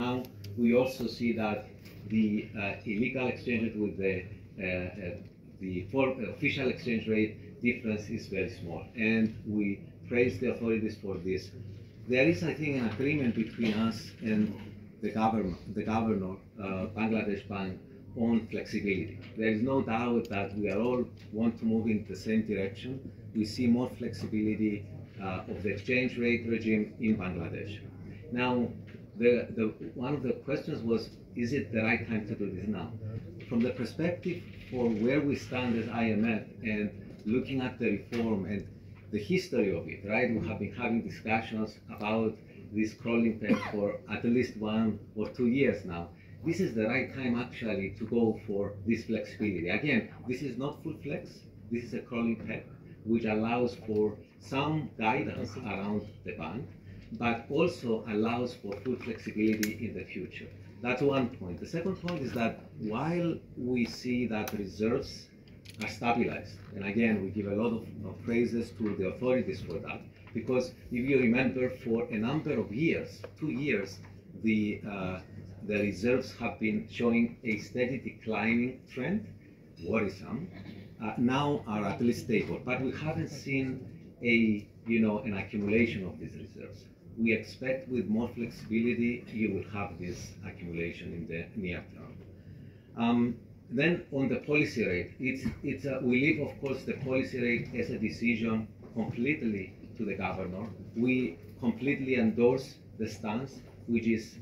Now we also see that the illegal exchange rate with the official exchange rate difference is very small, and we praise the authorities for this. There is, I think, an agreement between us and the governor, Bangladesh Bank, on flexibility. There is no doubt that we are all want to move in the same direction. We see more flexibility of the exchange rate regime in Bangladesh. Now, one of the questions was, is it the right time to do this now? From the perspective for where we stand as IMF and looking at the reform and the history of it, right? We have been having discussions about this crawling peg for at least 1 or 2 years now. This is the right time actually to go for this flexibility. Again, this is not full flex, this is a crawling peg, which allows for some guidance around the bank, but also allows for full flexibility in the future. That's one point. The second point is that while we see that reserves are stabilized, and again, we give a lot of praises to the authorities for that, because if you remember, for a number of years, 2 years, the reserves have been showing a steady declining trend, worrisome, now are at least stable, but we haven't seen an accumulation of these reserves. We expect with more flexibility, you will have this accumulation in the near term. Then on the policy rate, we leave, of course, the policy rate as a decision completely to the governor. We completely endorse the stance, which is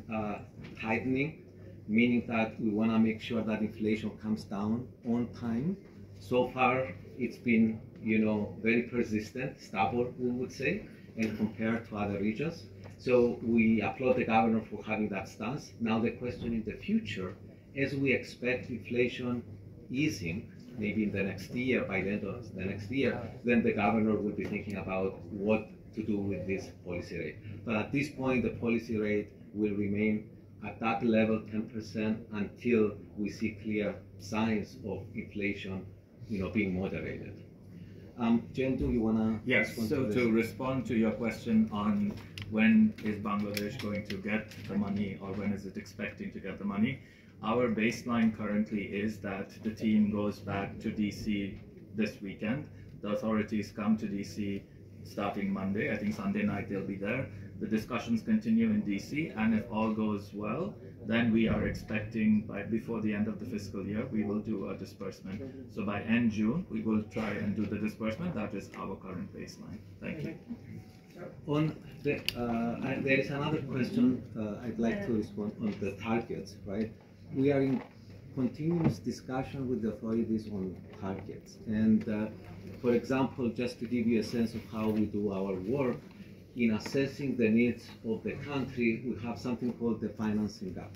tightening, meaning that we want to make sure that inflation comes down on time. So far, it's been, very persistent, stubborn, we would say, and compared to other regions. So we applaud the governor for having that stance. Now the question in the future, as we expect inflation easing, maybe in the next year, by the end of the next year, then the governor will be thinking about what to do with this policy rate. But at this point, the policy rate will remain at that level, 10%, until we see clear signs of inflation, being moderated. Jen, do you want to respond to this? To respond to your question on when is Bangladesh going to get the money, or when is it expecting to get the money, our baseline currently is that the team goes back to DC this weekend. The authorities come to DC starting Monday. I think Sunday night they'll be there. The discussions continue in DC, and if all goes well, then we are expecting before the end of the fiscal year, we will do a disbursement. So by end June, we will try and do the disbursement. That is our current baseline. Thank you. There is another question I'd like to respond on the targets, right? We are in continuous discussion with the authorities on targets. And for example, just to give you a sense of how we do our work, in assessing the needs of the country, we have something called the financing gap.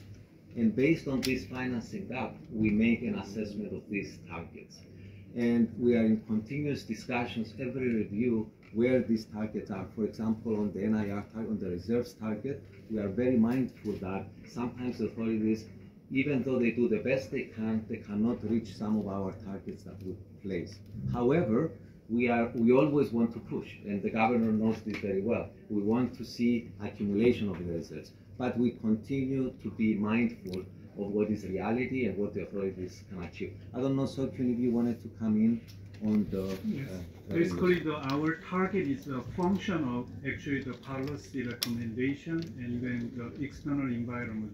And based on this financing gap, we make an assessment of these targets. And we are in continuous discussions, every review, where these targets are. For example, on the NIR target, on the reserves target, we are very mindful that sometimes the authorities, even though they do the best they cannot reach some of our targets that we place. However, we always want to push, and the governor knows this very well. We want to see accumulation of the reserves, but we continue to be mindful of what is reality and what the authorities can achieve. I don't know, Sokyun, if you wanted to come in on the... Yes. Basically, our target is a function of actually the policy recommendation and even the external environment.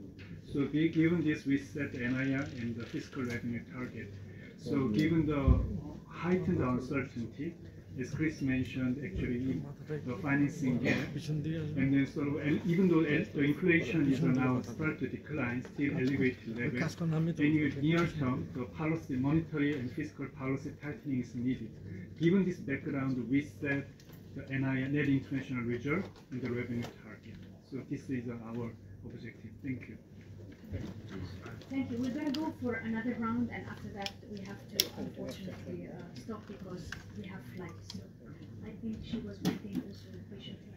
So given this, we set NIR and the fiscal revenue target. So given the heightened uncertainty, as Chris mentioned, actually the financing gap, and then sort of, and even though the inflation is now start to decline, still elevated levels, in near term, the policy, monetary and fiscal policy tightening is needed. Given this background, we set the NIR, net international reserve, and the revenue target. So this is our objective. Thank you. Thank you. We're going to go for another round, and after that we have to unfortunately stop because we have flights. So I think she was waiting also patiently.